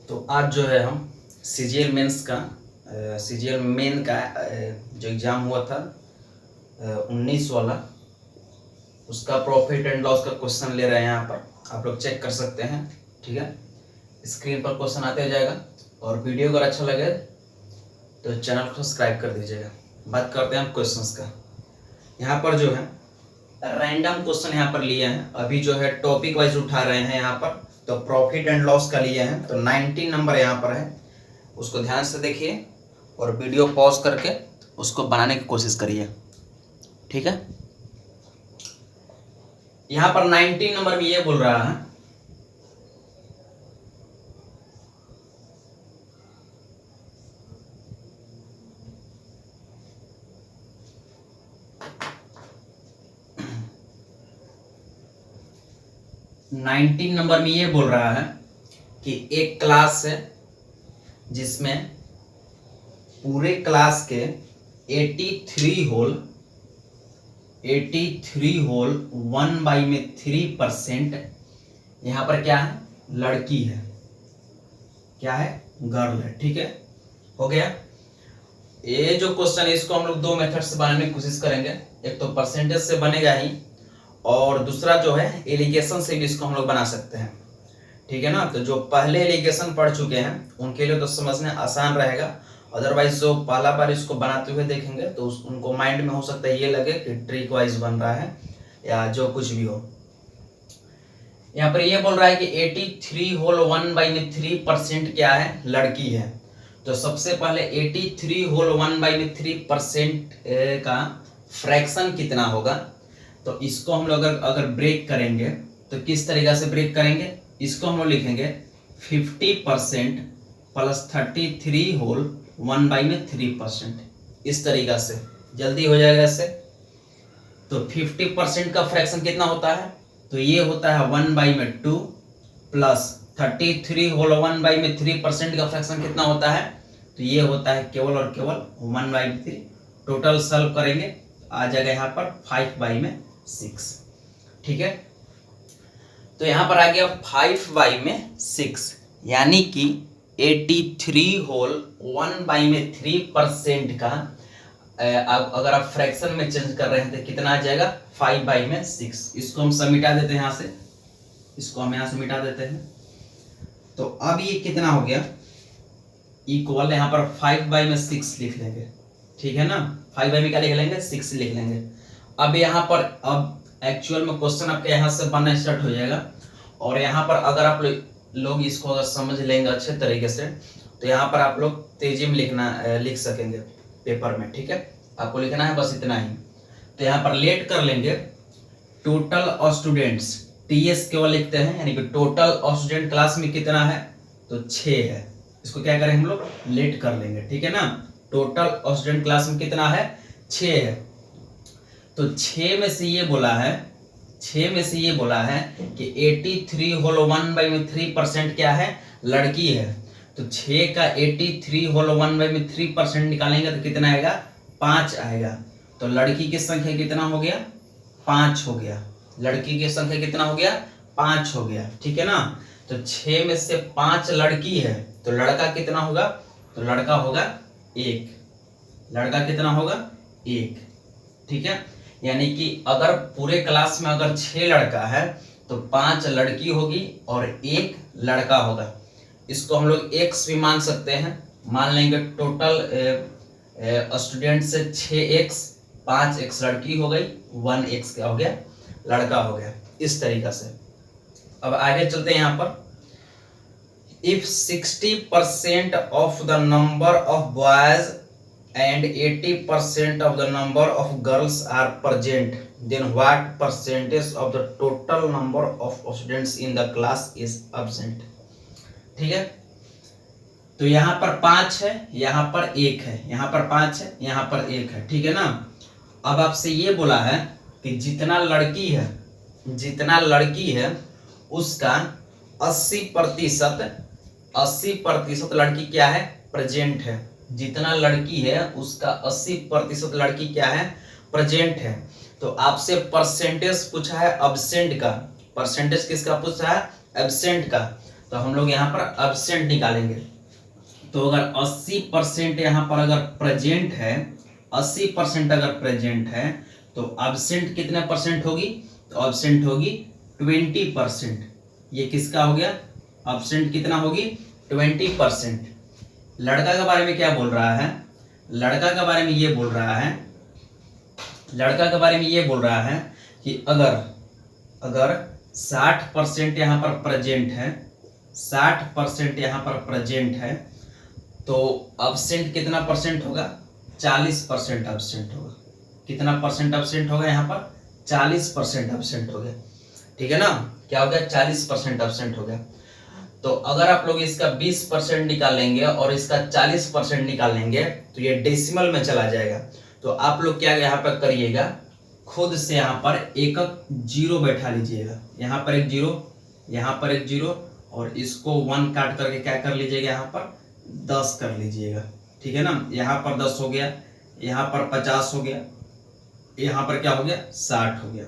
तो आज जो है हम सीजीएल मेंस का सीजीएल मेन का जो एग्ज़ाम हुआ था 19 वाला, उसका प्रॉफिट एंड लॉस का क्वेश्चन ले रहे हैं। यहाँ पर आप लोग चेक कर सकते हैं, ठीक है। स्क्रीन पर क्वेश्चन आते जाएगा और वीडियो अगर अच्छा लगे तो चैनल को सब्सक्राइब कर दीजिएगा। बात करते हैं हम क्वेश्चंस का। यहाँ पर जो है रैंडम क्वेश्चन यहाँ पर लिए हैं, अभी जो है टॉपिक वाइज उठा रहे हैं। यहाँ पर तो प्रॉफिट एंड लॉस का लिए हैं, तो 19 नंबर यहाँ पर है, उसको ध्यान से देखिए और वीडियो पॉज करके उसको बनाने की कोशिश करिए, ठीक है। यहाँ पर 19 नंबर में ये बोल रहा है नंबर में ये बोल रहा है कि एक क्लास है जिसमें पूरे क्लास के 83 होल 1/3% यहाँ पर क्या है, लड़की है, क्या है, गर्ल है, ठीक है। हो गया। ये जो क्वेश्चन है इसको हम लोग दो मेथड से बनाने की कोशिश करेंगे। एक तो परसेंटेज से बनेगा ही, और दूसरा जो है एलिगेशन से भी इसको हम लोग बना सकते हैं, ठीक है ना। तो जो पहले एलिगेशन पढ़ चुके हैं उनके लिए तो समझने आसान रहेगा, अदरवाइज जो पहला बार इसको बनाते हुए देखेंगे तो उनको माइंड में हो सकता है ये लगे कि ट्रिक वाइज बन रहा है या जो कुछ भी हो। यहाँ पर ये बोल रहा है कि 83 होल 1/3% क्या है, लड़की है। तो सबसे पहले 83 होल 1/3% का फ्रैक्शन कितना होगा, तो इसको हम लोग अगर ब्रेक करेंगे तो किस तरीका से ब्रेक करेंगे, इसको हम लोग लिखेंगे 50% प्लस 33 होल 1/3%, इस तरीका से जल्दी हो जाएगा इससे। तो 50% का फ्रैक्शन कितना होता है, तो ये होता है 1/2 प्लस 33 होल 1/3% का फ्रैक्शन कितना होता है, तो ये होता है केवल और केवल 1/3। टोटल सॉल्व करेंगे आ जाएगा यहाँ पर 5/6, ठीक है। तो यहाँ पर आ गया 5/6, यानी कि 83 होल 1/3% का अगर आप फ्रैक्शन में चेंज कर रहे हैं तो कितना आ जाएगा, 5/6। इसको हम सब मिटा देते हैं यहाँ से, इसको हम यहाँ से मिटा देते हैं। तो अब ये कितना हो गया, इक्वल यहाँ पर 5/6 लिख लेंगे, ठीक है ना। 5 में क्या लिख लेंगे, 6 लिख लेंगे। अब यहाँ पर अब एक्चुअल में क्वेश्चन आपके यहाँ से बनना स्टार्ट हो जाएगा, और यहाँ पर अगर आप लोग इसको अगर समझ लेंगे अच्छे तरीके से तो यहाँ पर आप लोग तेजी में लिख सकेंगे पेपर में, ठीक है। आपको लिखना है बस इतना ही। तो यहाँ पर लेट कर लेंगे टोटल स्टूडेंट्स, टीएस केवल लिखते हैं, यानी कि टोटल स्टूडेंट क्लास में कितना है, तो 6 है। इसको क्या करें हम लोग, लेट कर लेंगे, ठीक है ना। टोटल स्टूडेंट क्लास में कितना है, 6 है। तो 6 में से ये बोला है कि 83 होल 1/3% क्या है, लड़की है। तो 6 का 83 होल 1/3% निकालेंगे तो कितना आएगा, 5 आएगा। तो लड़की की संख्या कितना हो गया, 5 हो गया। लड़की की संख्या कितना हो गया, 5 हो गया, ठीक है ना। तो 6 में से 5 लड़की है, तो लड़का कितना होगा, तो लड़का होगा 1। लड़का कितना होगा, 1, ठीक है। यानी कि अगर पूरे क्लास में अगर 6 लड़का है तो 5 लड़की होगी और 1 लड़का होगा। इसको हम लोग x भी मान सकते हैं, मान लेंगे टोटल स्टूडेंट से 6x, 5x लड़की हो गई, 1x क्या हो गया, लड़का हो गया, इस तरीका से। अब आगे चलते हैं यहाँ पर। If 60% of the number of boys and 80% of the number of girls are present, then what percentage of the total number of students in the class is absent, ठीक है। तो यहाँ पर 5 है, यहाँ पर 1 है, यहाँ पर 5 है, यहाँ पर 1 है, ठीक है ना। अब आपसे ये बोला है कि जितना लड़की है उसका 80% लड़की क्या है, प्रेजेंट है। जितना लड़की है उसका 80% लड़की क्या है, प्रेजेंट है। तो आपसे परसेंटेज पूछा है एब्सेंट का, परसेंटेज किसका पूछा है, एब्सेंट का। तो हम लोग यहाँ पर एब्सेंट निकालेंगे। तो अगर 80% यहाँ पर अगर प्रेजेंट है, 80% अगर प्रेजेंट है तो एब्सेंट कितने परसेंट होगी? तो एब्सेंट होगी 20%। ये किसका हो गया? एब्सेंट कितना होगी? 20%। लड़का के बारे में क्या बोल रहा है? लड़का के बारे में ये बोल रहा है, लड़का के बारे में ये बोल रहा है कि अगर 60% यहाँ पर प्रेजेंट है, 60% यहाँ पर प्रेजेंट है तो एब्सेंट कितना परसेंट होगा? 40% एब्सेंट होगा। कितना परसेंट एब्सेंट होगा यहाँ पर? 40% एब्सेंट हो गया। ठीक है ना? क्या हो गया? 40% एब्सेंट हो गया। तो अगर आप लोग इसका 20% निकालेंगे और इसका 40% निकालेंगे तो ये डेसिमल में चला जाएगा। तो आप लोग क्या यहाँ पर करिएगा, खुद से यहाँ पर एक जीरो बैठा लीजिएगा। यहाँ पर एक जीरो, यहाँ पर एक जीरो, और इसको 1 काट करके क्या कर लीजिएगा? यहाँ पर 10 कर लीजिएगा। ठीक है ना? यहाँ पर 10 हो गया, यहाँ पर 50 हो गया, यहाँ पर क्या हो गया? 60 हो गया।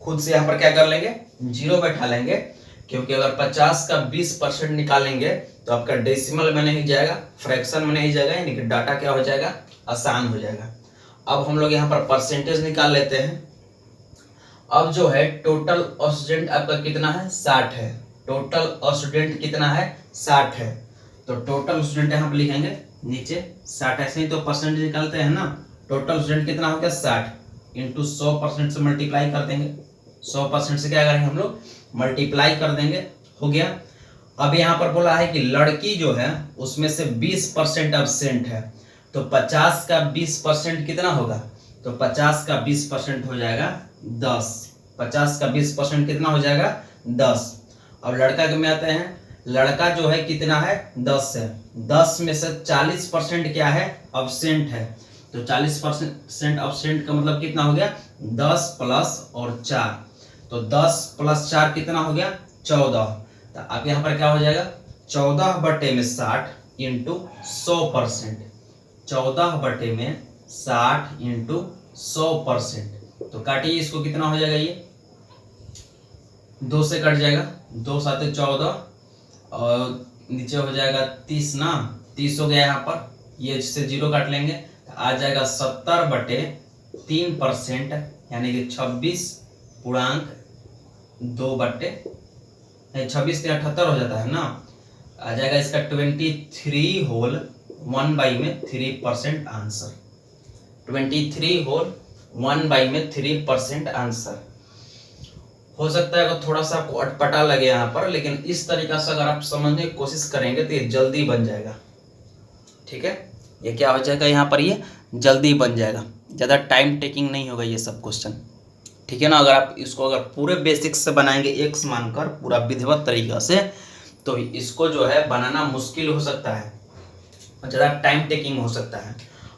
खुद से यहाँ पर क्या कर लेंगे? जीरो बैठा लेंगे, क्योंकि अगर 50 का 20% निकालेंगे तो आपका डेसिमल में नहीं जाएगा, फ्रैक्शन में नहीं जाएगा, यानी कि डाटा क्या हो जाएगा? आसान हो जाएगा। अब हम लोग यहाँ पर परसेंटेज निकाल लेते हैं। अब जो है टोटल स्टूडेंट आपका कितना है? 60 है। टोटल स्टूडेंट कितना है? 60 है। तो टोटल स्टूडेंट यहाँ पर लिखेंगे नीचे 60, ऐसे ही तो परसेंटेज निकालते हैं ना। टोटल स्टूडेंट कितना हो गया? 60 इंटू 100% से मल्टीप्लाई कर देंगे। 100% से क्या करेंगे हम लोग? मल्टीप्लाई कर देंगे, हो गया। अब यहाँ पर बोला है कि लड़की जो है उसमें से 20% एब्सेंट है, तो 50 का 20% कितना होगा? तो 50 का 20% हो जाएगा 10। 50 का 20% कितना हो जाएगा? 10। अब लड़का के में आते हैं। लड़का जो है कितना है? 10 है। 10 में से 40% क्या है? एब्सेंट है। तो 40% एब्सेंट का मतलब कितना हो गया? 10 प्लस और 4, तो 10 प्लस 4 कितना हो गया? 14। तो आप यहाँ पर क्या हो जाएगा? 14/60 इंटू 100%। 14/60 इंटू 100%। तो काटिए इसको, कितना हो जाएगा? ये 2 से कट जाएगा, 2 साते 14 और नीचे हो जाएगा 30 ना, 30 हो गया। यहाँ पर ये से 0 काट लेंगे तो आ जाएगा 70/3%, यानी कि 26.2/26 से 78 हो जाता है ना। आ जाएगा इसका 23 होल 1/3% आंसर। 23 whole 1/3% answer. हो सकता है अगर थोड़ा सा आपको अटपटा लगे यहाँ पर, लेकिन इस तरीका से अगर आप समझने की कोशिश करेंगे तो ये जल्दी बन जाएगा। ठीक है? ये क्या हो जाएगा? यहाँ पर ये जल्दी बन जाएगा, ज़्यादा टाइम टेकिंग नहीं होगा ये सब क्वेश्चन। ठीक है ना? अगर आप इसको अगर पूरे बेसिक्स से बनाएंगे एक्स मानकर पूरा विधिवत तरीका से, तो इसको जो है बनाना मुश्किल हो सकता है और ज़्यादा टाइम टेकिंग हो सकता है।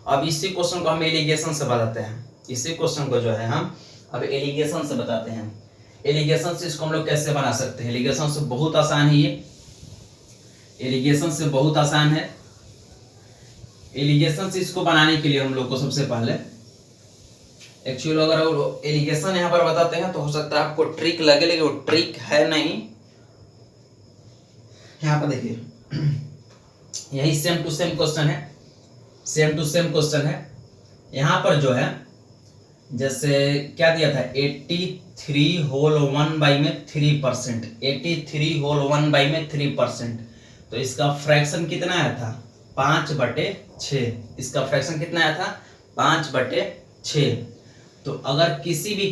अब इसी क्वेश्चन को हम एलिगेशन से बताते हैं। इसी क्वेश्चन को जो है हम अब एलिगेशन से बताते हैं। एलिगेशन से इसको हम लोग कैसे बना सकते हैं? एलिगेशन से बहुत आसान है ये। एलिगेशन से बहुत आसान है। एलिगेशन से इसको बनाने के लिए हम लोग को सबसे पहले एक्चुअली अगर एलिगेशन यहाँ पर बताते हैं तो हो सकता है आपको ट्रिक लगे, लेकिन वो ट्रिक है नहीं। यहाँ पर देखिए, यही सेम टू सेम क्वेश्चन है, सेम टू सेम क्वेश्चन है। यहाँ पर जो है जैसे क्या दिया था? 83 होल 1/3%। 83 होल 1/3%। तो इसका फ्रैक्शन कितना आया था? 5/6। इसका फ्रैक्शन कितना आया था? 5/6। तो अगर किसी भी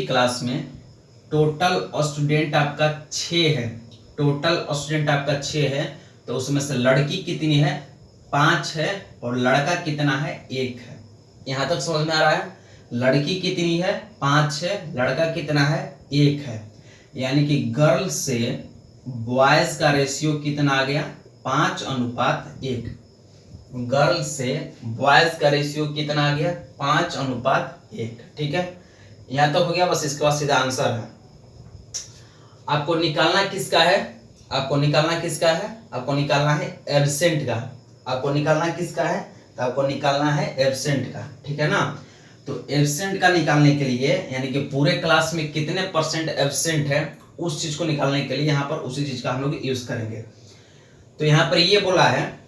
क्लास में टोटल स्टूडेंट आपका 6 है, टोटल स्टूडेंट आपका 6 है, तो उसमें से लड़की कितनी है? 5 है, और लड़का कितना है? 1 है। यहाँ तक समझ में आ रहा है? लड़की कितनी है? 5 है, लड़का कितना है? 1 है। यानी कि गर्ल से बॉयज का रेशियो कितना आ गया? 5:1। गर्ल से बॉयज का रेशियो कितना आ गया? 5:1। ठीक है? यहाँ तक हो गया। बस इसके बाद सीधा आंसर है। आपको निकालना किसका है? आपको निकालना किसका है? आपको निकालना है एब्सेंट का। आपको निकालना किसका है? तो आपको निकालना है एब्सेंट का। ठीक है ना? तो एब्सेंट का निकालने के लिए, यानी कि पूरे क्लास में कितने परसेंट एब्सेंट है, उस चीज को निकालने के लिए यहाँ पर उसी चीज का हम लोग यूज करेंगे। तो यहाँ पर ये बोला है,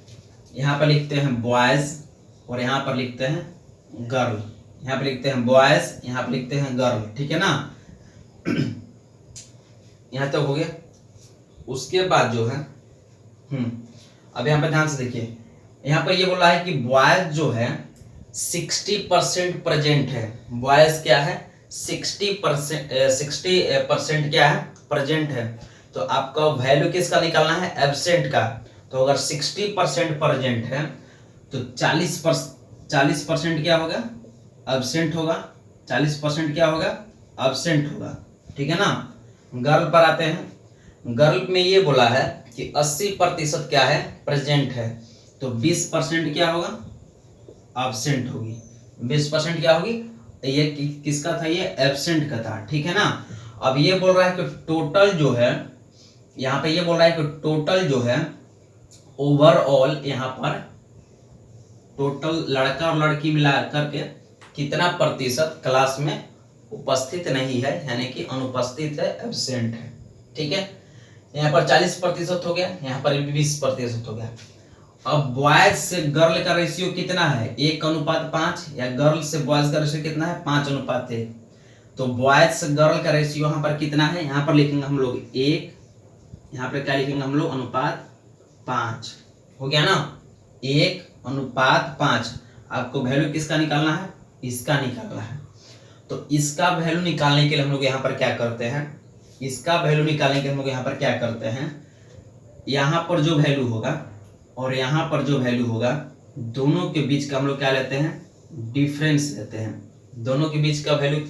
यहाँ पर लिखते हैं बॉयज और यहाँ पर लिखते हैं गर्ल, यहाँ पर लिखते हैं बॉयज, यहाँ पर लिखते हैं गर्ल, ठीक है ना। यहाँ तक हो गया। उसके बाद जो है अब यहाँ पर ध्यान से देखिए, यहाँ पर ये बोला है कि बॉयज जो है 60% प्रेजेंट है। बॉयज क्या है 60% क्या है प्रेजेंट है। तो आपका वैल्यू किसका निकालना है एब्सेंट का। तो अगर 60% प्रेजेंट है तो 40% क्या होगा एब्सेंट होगा, 40% क्या होगा एब्सेंट होगा, ठीक है ना। गर्ल पर आते हैं। गर्ल में ये बोला है कि 80% क्या है प्रेजेंट है, तो 20% क्या होगा एब्सेंट होगी। 20% क्या होगी, ये किसका था, ये एब्सेंट का था, ठीक है ना। अब ये बोल रहा है कि टोटल जो है, यहाँ पे ये बोल रहा है कि टोटल जो है ओवरऑल, यहाँ पर टोटल लड़का और लड़की मिला करके कितना प्रतिशत क्लास में उपस्थित नहीं है, यानी कि अनुपस्थित है, एब्सेंट है, ठीक है। यहाँ पर 40% हो गया, यहाँ पर 20% हो गया। अब बॉयज से गर्ल का रेशियो कितना है 1:5, या गर्ल से बॉयज का रेशियो कितना है 5:1। तो बॉयज से गर्ल का रेशियो यहाँ पर कितना है, यहाँ पर लिखेंगे हम लोग 1, यहाँ पर क्या लिखेंगे हम लोग 1:5, हो गया ना 1:5। आपको वैल्यू किसका निकालना है, इसका निकालना है। तो इसका वैल्यू निकालने के लिए हम लोग यहाँ पर क्या करते हैं, इसका वैल्यू निकालने के लिए हम लोग यहाँ पर क्या करते हैं, यहाँ पर जो वैल्यू होगा और यहाँ पर जो वैल्यू होगा, दोनों के बीच का हम लोग क्या लेते हैं डिफरेंस लेते हैं। दोनों के बीच का वैल्यू,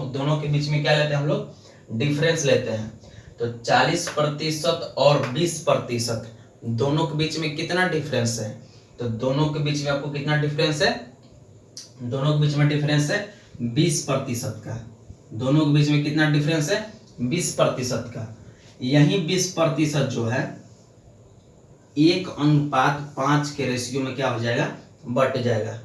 दोनों के बीच में क्या लेते हैं हम लोग डिफरेंस लेते हैं। तो 40% और 20% दोनों के बीच में कितना डिफरेंस है, तो दोनों के बीच में आपको कितना डिफरेंस है, दोनों के बीच में डिफरेंस है 20% का। दोनों के बीच में कितना डिफरेंस है 20% का। यही 20% जो है 1:5 के रेशियो में क्या हो जाएगा बट जाएगा।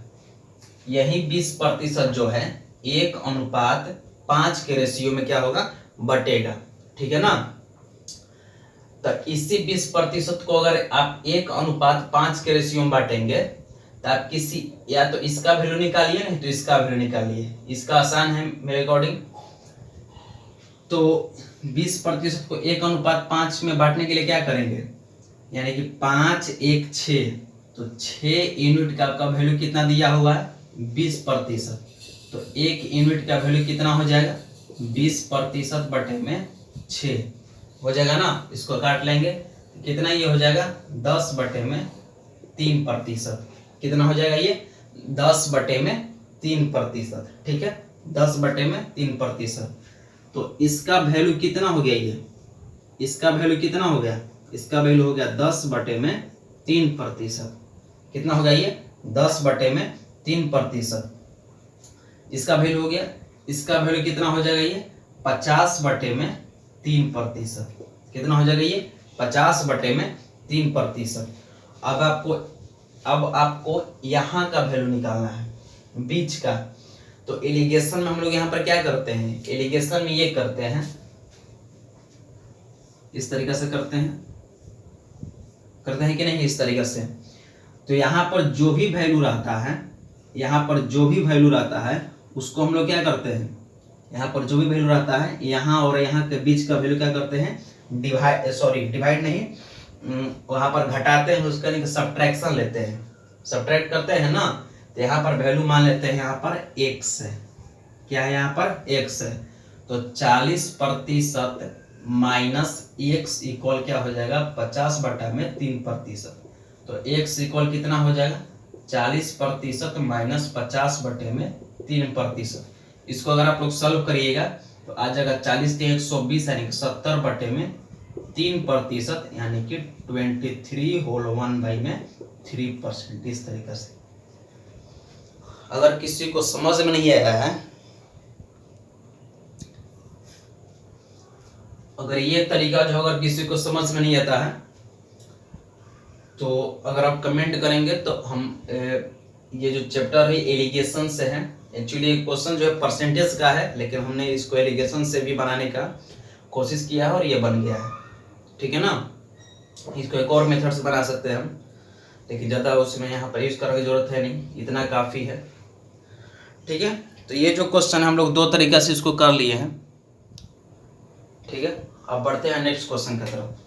यही 20% जो है 1:5 के रेशियो में क्या होगा बटेगा, ठीक है ना। तो इसी 20% को अगर आप 1:5 के रेशियो में बांटेंगे तो आप किसी, या तो इसका वैल्यू निकालिए नहीं तो इसका वैल्यू निकालिए, इसका आसान है मेरे अकॉर्डिंग। तो 20% को 1:5 में बांटने के लिए क्या करेंगे, यानी कि 5 1 6, तो 6 यूनिट का आपका वैल्यू कितना दिया हुआ है 20%। तो 1 यूनिट का वैल्यू कितना हो जाएगा 20% बटे में 6 हो जाएगा ना। इसको काट लेंगे कितना ये हो जाएगा 10 बटे में 3%। कितना हो जाएगा ये 10 बटे में 3%, ठीक है 10 बटे में 3%। तो इसका वैल्यू कितना हो गया, ये इसका वैल्यू कितना हो गया, इसका वैल्यू हो गया 10 बटे में 3%। कितना हो गया ये 10 बटे में 3%। इसका वैल्यू हो गया, इसका वैल्यू कितना हो जाएगा ये 50 बटे में 3%। कितना हो जाएगा ये 50 बटे में 3%। अब आपको यहाँ का वैल्यू निकालना है बीच का। तो एलिगेशन में हम लोग यहाँ पर क्या करते हैं, एलिगेशन में ये करते हैं, इस तरीके से करते हैं कि नहीं, इस तरीके से। तो यहाँ पर जो भी वैल्यू रहता है, यहाँ पर जो भी वैल्यू रहता है उसको हम लोग क्या करते हैं, यहाँ पर जो भी वैल्यू रहता है यहाँ और यहाँ के बीच का वैल्यू क्या करते हैं डिवाइड नहीं, वहाँ पर घटाते हैं, उसका नहीं सब्ट्रैक्शन लेते हैं, सब्ट्रैक्ट करते हैं ना। तो यहाँ पर वैल्यू मान लेते हैं यहाँ पर x है, क्या है यहाँ पर x है। तो 40% माइनस x इक्वल क्या हो जाएगा 50 बटा में 3%। तो x इक्वल कितना हो जाएगा 40% माइनस 50 बटे में 3%। इसको अगर आप लोग सॉल्व करिएगा तो आ जाएगा 40 के 120 यानी कि 70 बटे में 3%, यानी कि 23 होल 1/3%। इस तरीके से अगर किसी को समझ में नहीं आया है, अगर ये तरीका जो अगर किसी को समझ में नहीं आता है तो अगर आप कमेंट करेंगे तो हम ये जो चैप्टर है एलिगेशन से है। एक्चुअली क्वेश्चन जो है परसेंटेज का है, लेकिन हमने इसको एलिगेशन से भी बनाने का कोशिश किया है और ये बन गया है, ठीक है ना। इसको एक और मेथड से बना सकते हैं हम, लेकिन ज़्यादा उसमें यहाँ पर यूज़ करने की जरूरत है नहीं, इतना काफ़ी है, ठीक है। तो ये जो क्वेश्चन हम लोग दो तरीका से इसको कर लिए हैं, ठीक है। अब बढ़ते हैं नेक्स्ट क्वेश्चन की तरफ।